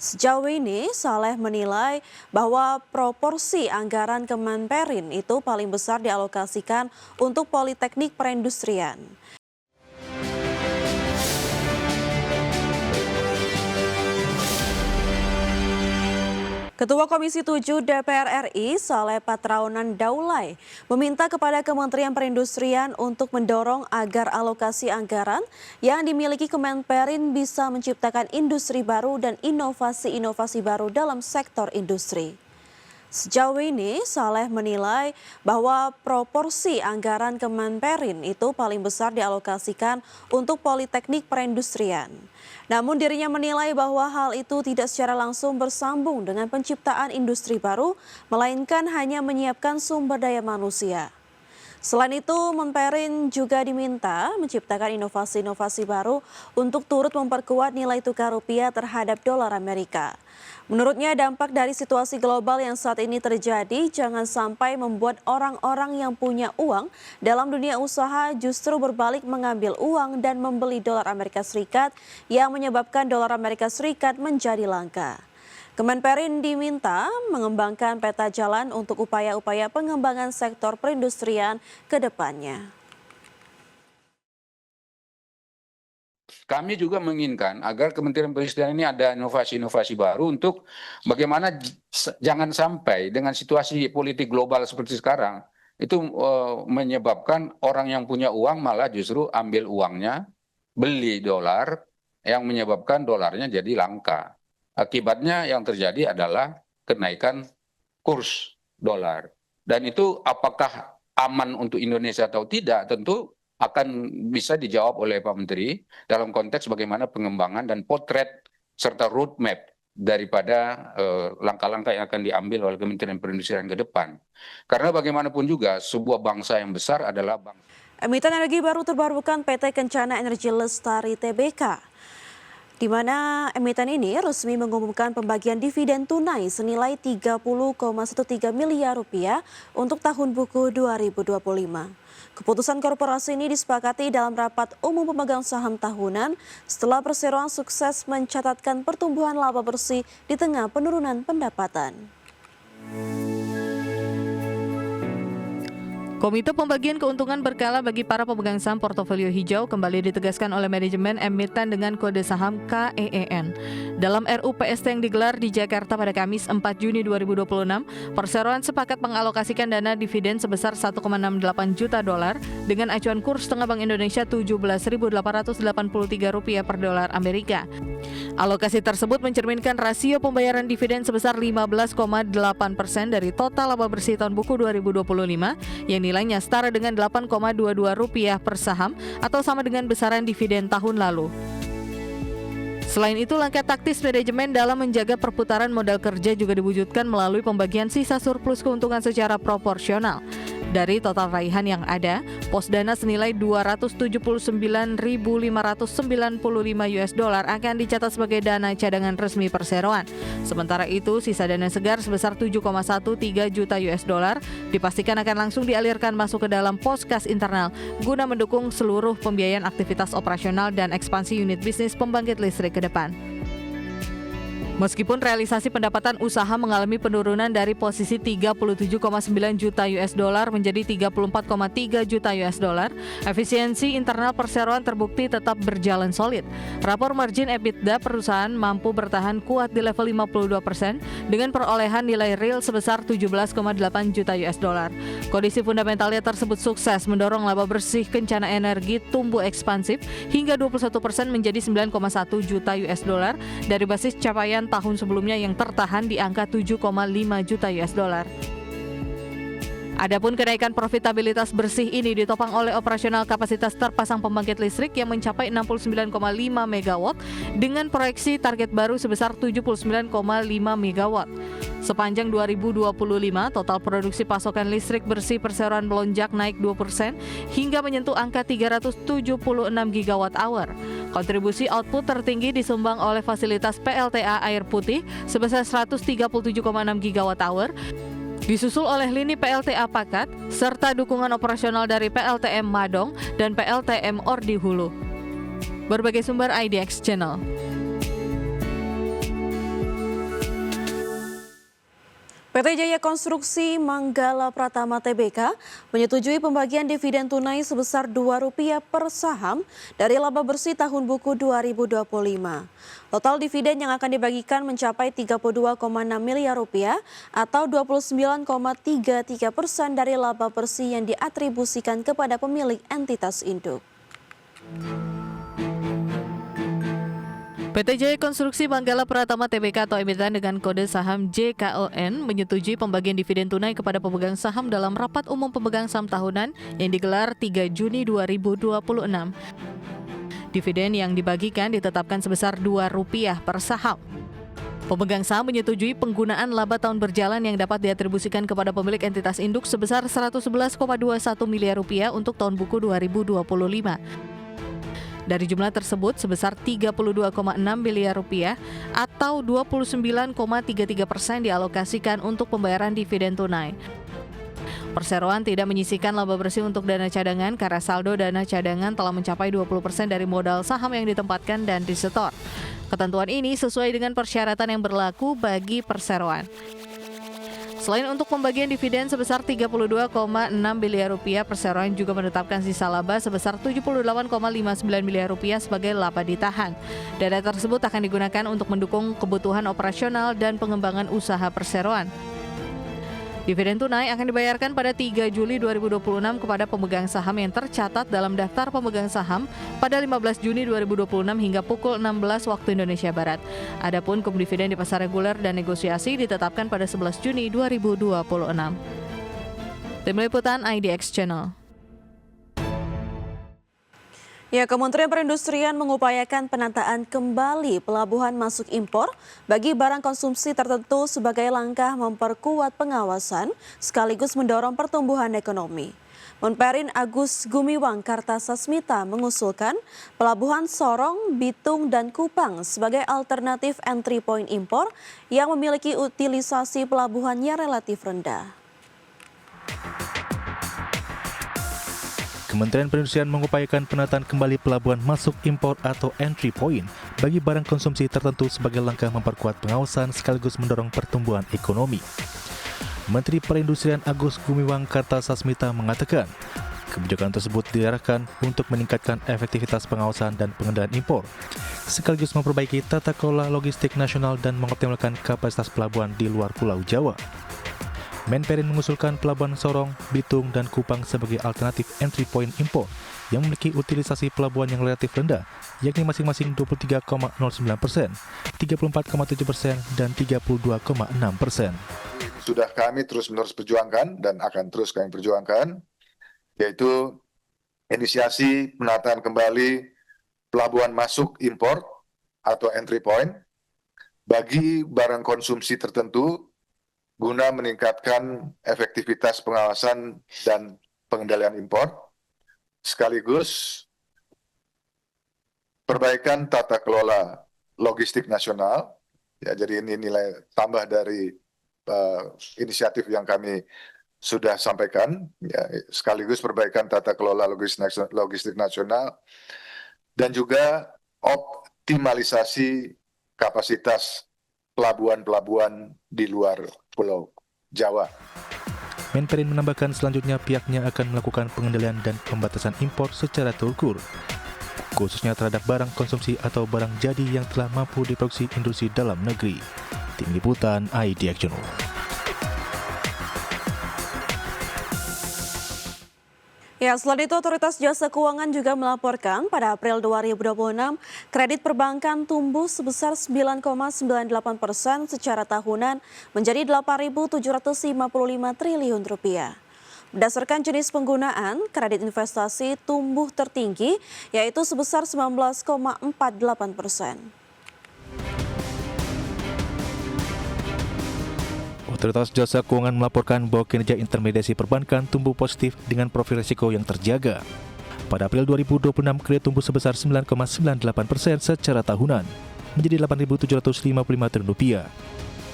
Sejauh ini, Saleh menilai bahwa proporsi anggaran Kemenperin itu paling besar dialokasikan untuk Politeknik Perindustrian. Ketua Komisi 7 DPR RI, Saleh Patraunan Daulay, meminta kepada Kementerian Perindustrian untuk mendorong agar alokasi anggaran yang dimiliki Kemenperin bisa menciptakan industri baru dan inovasi-inovasi baru dalam sektor industri. Sejauh ini, Saleh menilai bahwa proporsi anggaran Kemenperin itu paling besar dialokasikan untuk Politeknik Perindustrian. Namun dirinya menilai bahwa hal itu tidak secara langsung bersambung dengan penciptaan industri baru, melainkan hanya menyiapkan sumber daya manusia. Selain itu, Menperin juga diminta menciptakan inovasi-inovasi baru untuk turut memperkuat nilai tukar rupiah terhadap dolar Amerika. Menurutnya, dampak dari situasi global yang saat ini terjadi jangan sampai membuat orang-orang yang punya uang dalam dunia usaha justru berbalik mengambil uang dan membeli dolar Amerika Serikat yang menyebabkan dolar Amerika Serikat menjadi langka. Kemenperin diminta mengembangkan peta jalan untuk upaya-upaya pengembangan sektor perindustrian ke depannya. Kami juga menginginkan agar Kementerian Perindustrian ini ada inovasi-inovasi baru untuk bagaimana jangan sampai dengan situasi politik global seperti sekarang itu menyebabkan orang yang punya uang malah justru ambil uangnya beli dolar yang menyebabkan dolarnya jadi langka. Akibatnya yang terjadi adalah kenaikan kurs dolar. Dan itu apakah aman untuk Indonesia atau tidak tentu akan bisa dijawab oleh Pak Menteri dalam konteks bagaimana pengembangan dan potret serta roadmap daripada langkah-langkah yang akan diambil oleh Kementerian Perindustrian ke depan. Karena bagaimanapun juga sebuah bangsa yang besar adalah bangsa. Emiten energi baru terbarukan PT Kencana Energi Lestari Tbk, di mana emiten ini resmi mengumumkan pembagian dividen tunai senilai 30,13 miliar rupiah untuk tahun buku 2025. Keputusan korporasi ini disepakati dalam rapat umum pemegang saham tahunan setelah perseroan sukses mencatatkan pertumbuhan laba bersih di tengah penurunan pendapatan. Komite Pembagian Keuntungan Berkala bagi para pemegang saham portofolio hijau kembali ditegaskan oleh manajemen emiten dengan kode saham KEEN. Dalam RUU PST yang digelar di Jakarta pada Kamis 4 Juni 2026, perseroan sepakat mengalokasikan dana dividen sebesar 1,68 juta dolar dengan acuan kurs tengah Bank Indonesia Rp17.883 per dolar Amerika. Alokasi tersebut mencerminkan rasio pembayaran dividen sebesar 15,8% dari total laba bersih tahun buku 2025 yang nilainya setara dengan Rp8,22 per saham atau sama dengan besaran dividen tahun lalu. Selain itu, langkah taktis manajemen dalam menjaga perputaran modal kerja juga diwujudkan melalui pembagian sisa surplus keuntungan secara proporsional. Dari total raihan yang ada, pos dana senilai $279.595 akan dicatat sebagai dana cadangan resmi perseroan. Sementara itu, sisa dana segar sebesar $7,13 juta dipastikan akan langsung dialirkan masuk ke dalam pos kas internal guna mendukung seluruh pembiayaan aktivitas operasional dan ekspansi unit bisnis pembangkit listrik ke depan. Meskipun realisasi pendapatan usaha mengalami penurunan dari posisi $37,9 juta menjadi $34,3 juta, efisiensi internal perseroan terbukti tetap berjalan solid. Rapor margin EBITDA perusahaan mampu bertahan kuat di level 52% dengan perolehan nilai real sebesar $17,8 juta. Kondisi fundamentalnya tersebut sukses mendorong laba bersih Kencana Energi tumbuh ekspansif hingga 21% menjadi $9,1 juta dari basis capaian tahun sebelumnya yang tertahan di angka $7,5 juta. Adapun kenaikan profitabilitas bersih ini ditopang oleh operasional kapasitas terpasang pembangkit listrik yang mencapai 69,5 MW dengan proyeksi target baru sebesar 79,5 MW. Sepanjang 2025, total produksi pasokan listrik bersih perseroan melonjak naik 2% hingga menyentuh angka 376 GWh. Kontribusi output tertinggi disumbang oleh fasilitas PLTA Air Putih sebesar 137,6 GWh, disusul oleh lini PLTA Pakat, serta dukungan operasional dari PLTM Madong dan PLTM Ordi Hulu. Berbagai sumber IDX Channel. PT Jaya Konstruksi Manggala Pratama Tbk menyetujui pembagian dividen tunai sebesar Rp2 per saham dari laba bersih tahun buku 2025. Total dividen yang akan dibagikan mencapai Rp32,6 miliar atau 29,33% dari laba bersih yang diatribusikan kepada pemilik entitas induk. PT Jaya Konstruksi Manggala Pratama Tbk atau emiten dengan kode saham JKON menyetujui pembagian dividen tunai kepada pemegang saham dalam rapat umum pemegang saham tahunan yang digelar 3 Juni 2026. Dividen yang dibagikan ditetapkan sebesar Rp2 per saham. Pemegang saham menyetujui penggunaan laba tahun berjalan yang dapat diatribusikan kepada pemilik entitas induk sebesar Rp111,21 miliar untuk tahun buku 2025. Dari jumlah tersebut, sebesar Rp32,6 miliar atau 29,33% dialokasikan untuk pembayaran dividen tunai. Perseroan tidak menyisihkan laba bersih untuk dana cadangan karena saldo dana cadangan telah mencapai 20% dari modal saham yang ditempatkan dan disetor. Ketentuan ini sesuai dengan persyaratan yang berlaku bagi perseroan. Selain untuk pembagian dividen sebesar Rp32,6 miliar, perseroan juga menetapkan sisa laba sebesar Rp78,59 miliar sebagai laba ditahan. Dana tersebut akan digunakan untuk mendukung kebutuhan operasional dan pengembangan usaha perseroan. Dividen tunai akan dibayarkan pada 3 Juli 2026 kepada pemegang saham yang tercatat dalam daftar pemegang saham pada 15 Juni 2026 hingga pukul 16 waktu Indonesia Barat. Adapun dividen di pasar reguler dan negosiasi ditetapkan pada 11 Juni 2026. Tim Liputan IDX Channel. Ya, Kementerian Perindustrian mengupayakan penataan kembali pelabuhan masuk impor bagi barang konsumsi tertentu sebagai langkah memperkuat pengawasan sekaligus mendorong pertumbuhan ekonomi. Menperin Agus Gumiwang Kartasasmita mengusulkan pelabuhan Sorong, Bitung, dan Kupang sebagai alternatif entry point impor yang memiliki utilisasi pelabuhannya relatif rendah. Kementerian Perindustrian mengupayakan penataan kembali pelabuhan masuk impor atau entry point bagi barang konsumsi tertentu sebagai langkah memperkuat pengawasan sekaligus mendorong pertumbuhan ekonomi. Menteri Perindustrian Agus Gumiwang Kartasasmita mengatakan, kebijakan tersebut diarahkan untuk meningkatkan efektivitas pengawasan dan pengendalian impor, sekaligus memperbaiki tata kelola logistik nasional dan mengoptimalkan kapasitas pelabuhan di luar Pulau Jawa. Menperin mengusulkan pelabuhan Sorong, Bitung, dan Kupang sebagai alternatif entry point impor yang memiliki utilisasi pelabuhan yang relatif rendah, yakni masing-masing 23,09%, 34,7%, dan 32,6%. Sudah kami terus-menerus perjuangkan dan akan terus kami perjuangkan, yaitu inisiasi penataan kembali pelabuhan masuk impor atau entry point bagi barang konsumsi tertentu guna meningkatkan efektivitas pengawasan dan pengendalian impor, sekaligus perbaikan tata kelola logistik nasional. Ya, jadi ini nilai tambah dari inisiatif yang kami sudah sampaikan, ya, sekaligus perbaikan tata kelola logistik nasional dan juga optimalisasi kapasitas pelabuhan-pelabuhan di luar Pulau Jawa. Menperin menambahkan selanjutnya pihaknya akan melakukan pengendalian dan pembatasan impor secara terukur, khususnya terhadap barang konsumsi atau barang jadi yang telah mampu diproduksi industri dalam negeri. Tim Liputan IDX Channel. Ya, selain itu Otoritas Jasa Keuangan juga melaporkan pada April 2026 kredit perbankan tumbuh sebesar 9,98% secara tahunan menjadi Rp8.755 triliun. Berdasarkan jenis penggunaan, kredit investasi tumbuh tertinggi yaitu sebesar 19,48%. Otoritas Jasa Keuangan melaporkan bahwa kinerja intermediasi perbankan tumbuh positif dengan profil risiko yang terjaga. Pada April 2026, kredit tumbuh sebesar 9,98% secara tahunan, menjadi Rp8.755 triliun.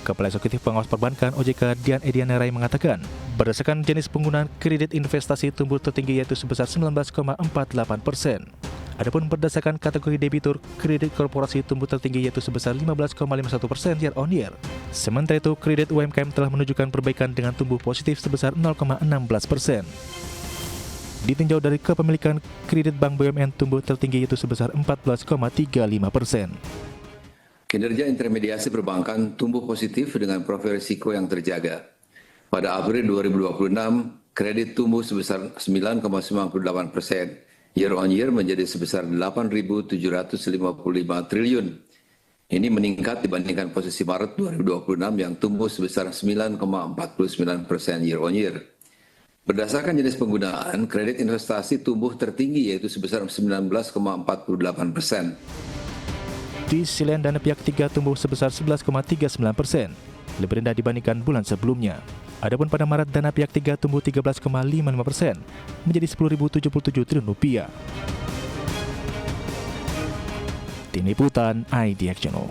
Kepala Eksekutif Pengawas Perbankan OJK Dian Ediana Rai mengatakan, berdasarkan jenis penggunaan kredit investasi tumbuh tertinggi yaitu sebesar 19,48%. Adapun berdasarkan kategori debitur, kredit korporasi tumbuh tertinggi yaitu sebesar 15,51% year on year, Sementara itu, kredit UMKM telah menunjukkan perbaikan dengan tumbuh positif sebesar 0,16%. Ditinjau dari kepemilikan, kredit bank BUMN tumbuh tertinggi yaitu sebesar 14,35%. Kinerja intermediasi perbankan tumbuh positif dengan profil risiko yang terjaga. Pada April 2026, kredit tumbuh sebesar 9,98%, year on year menjadi sebesar 8.755 triliun. Ini meningkat dibandingkan posisi Maret 2026 yang tumbuh sebesar 9,49% year on year. Berdasarkan jenis penggunaan, kredit investasi tumbuh tertinggi yaitu sebesar 19,48%. Di sisi lain, dana pihak ketiga tumbuh sebesar 11,39%, lebih rendah dibandingkan bulan sebelumnya. Adapun pada Maret, dana pihak ketiga tumbuh 13,55% menjadi 10.077 triliun rupiah. Tim Liputan IDX Channel.